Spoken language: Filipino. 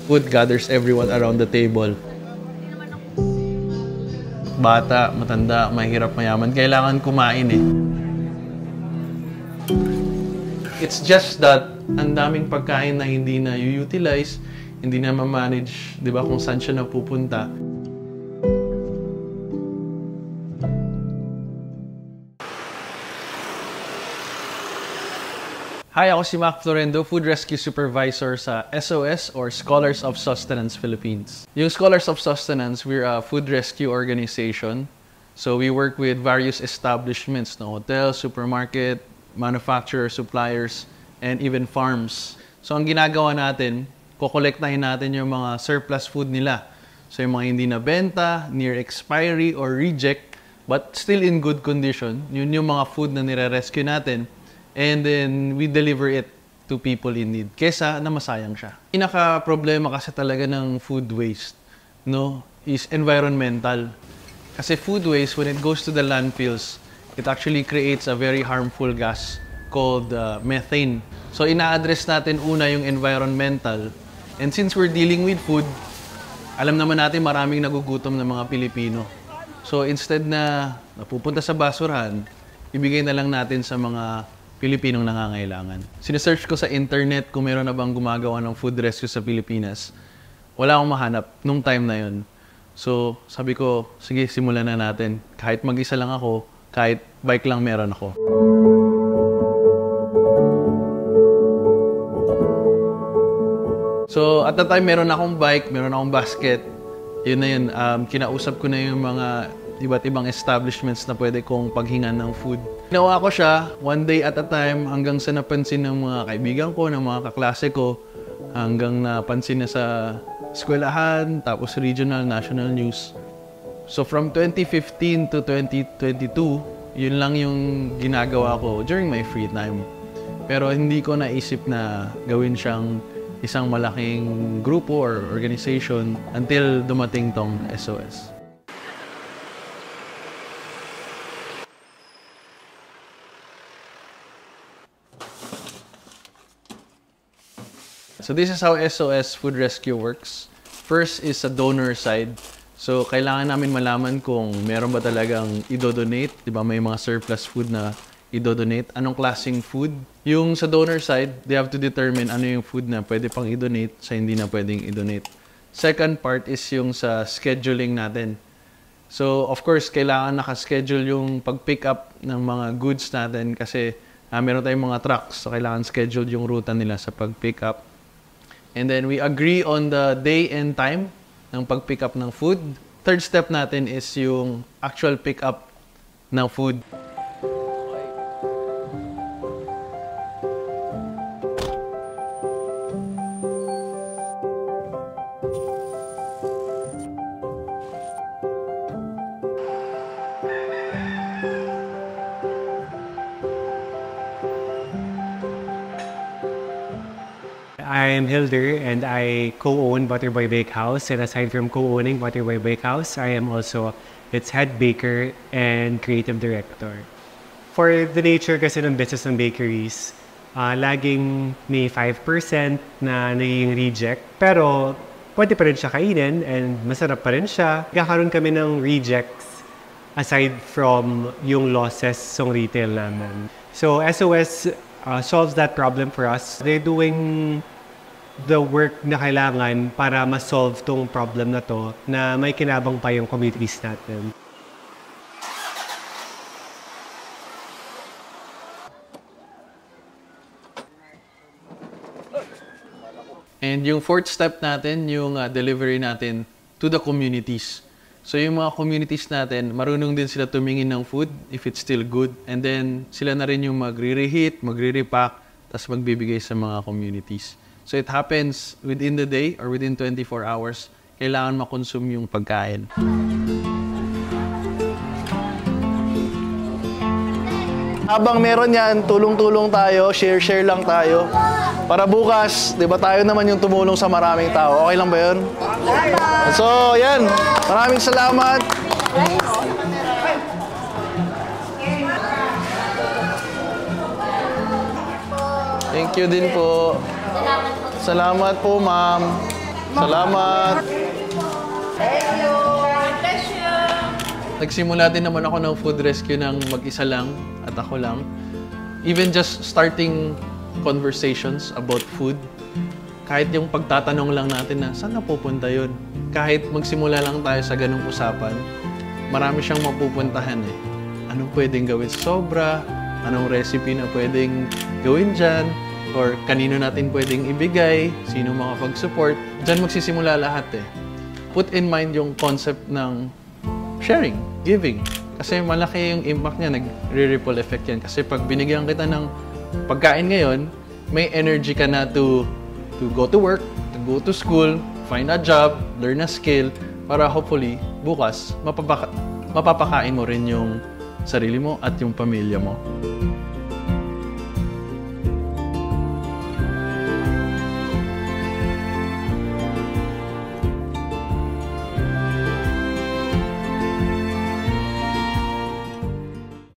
Food gathers everyone around the table. Bata, matanda, mahirap, mayaman, kailangan kumain eh. It's just that ang daming pagkain na hindi na utilize, hindi na ma-manage, di ba, kung saan siya napupunta. Hi, ako si Mac Florendo, Food Rescue Supervisor sa SOS or Scholars of Sustenance Philippines. Yung Scholars of Sustenance, we're a food rescue organization. So we work with various establishments, no, hotels, supermarket, manufacturers, suppliers, and even farms. So ang ginagawa natin, kokolektahin natin yung mga surplus food nila. So yung mga hindi nabenta, near expiry, or reject, but still in good condition, yun yung mga food na nire-rescue natin. And then, we deliver it to people in need. Kesa na masayang siya. Pinaka-problema kasi talaga ng food waste, no, is environmental. Kasi food waste, when it goes to the landfills, it actually creates a very harmful gas called methane. So, ina-address natin una yung environmental. And since we're dealing with food, alam naman natin maraming nagugutom ng mga Pilipino. So, instead na napupunta sa basurahan, ibigay na lang natin sa mga Pilipinong nangangailangan. Sinesearch ko sa internet kung meron na bang gumagawa ng food rescue sa Pilipinas. Wala akong mahanap nung time na yun. So, sabi ko, sige, simulan na natin. Kahit mag-isa lang ako, kahit bike lang meron ako. So, at the time, meron akong bike, meron akong basket. Yun na yun. Kinausap ko na yung mga iba't ibang establishments na pwede kong paghingan ng food. Ginawa ko siya one day at a time hanggang sa napansin ng mga kaibigan ko, ng mga kaklase ko, hanggang napansin na sa eskwelahan, tapos regional, national news. So from 2015 to 2022, yun lang yung ginagawa ko during my free time. Pero hindi ko naisip na gawin siyang isang malaking grupo or organization until dumating tong SOS. So this is how SOS Food Rescue works. First is sa donor side. So kailangan namin malaman kung meron ba talagang i-donate. Diba may mga surplus food na i-donate. Anong klaseng food? Yung sa donor side, they have to determine ano yung food na pwede pang i-donate sa hindi na pwedeng i-donate. Second part is yung sa scheduling natin. So of course, kailangan nakaschedule yung pag-pick up ng mga goods natin kasi meron tayong mga trucks. So kailangan schedule yung ruta nila sa pag-pick up. And then we agree on the day and time ng pag-pick up ng food. Third step natin is yung actual pick up ng food. I'm Hilder and I co-own Butterboy Bakehouse, and aside from co-owning Butterboy Bakehouse, I am also its head baker and creative director. For the nature kasi ng business ng bakeries, laging may 5% na naging reject, pero pwede pa rin siya kainin and masarap pa rin siya. Kakaroon kami ng rejects aside from yung losses sa retail namin. So SOS solves that problem for us. They're doing the work na kailangan para ma-solve tong problem na to na may kinabang pa yung communities natin. And yung fourth step natin, yung delivery natin to the communities. So yung mga communities natin, marunong din sila tumingin ng food if it's still good. And then sila na rin yung magre-reheat, magre-repack, tapos magbibigay sa mga communities. So it happens within the day or within 24 hours, kailangan makonsume yung pagkain. Habang meron yan, tulong-tulong tayo, share-share lang tayo. Para bukas, di ba tayo naman yung tumulong sa maraming tao. Okay lang ba yun? So, yan. Maraming salamat. Thank you din po. Salamat po, ma'am. Salamat. Nagsimula din naman ako ng food rescue ng mag-isa lang at ako lang. Even just starting conversations about food, kahit yung pagtatanong lang natin na saan napupunta yun? Kahit magsimula lang tayo sa ganung usapan, marami siyang mapupuntahan eh. Anong pwedeng gawin sa sobra? Anong recipe na pwedeng gawin dyan? Or kanino natin pwedeng ibigay? Sino makapag-support? Diyan magsisimula lahat eh. Put in mind yung concept ng sharing, giving. Kasi malaki yung impact niya, nagre-ripple effect yan. Kasi pag binigyan kita ng pagkain ngayon, may energy ka na to go to work, to go to school, find a job, learn a skill, para hopefully, bukas, mapapakain mo rin yung sarili mo at yung pamilya mo.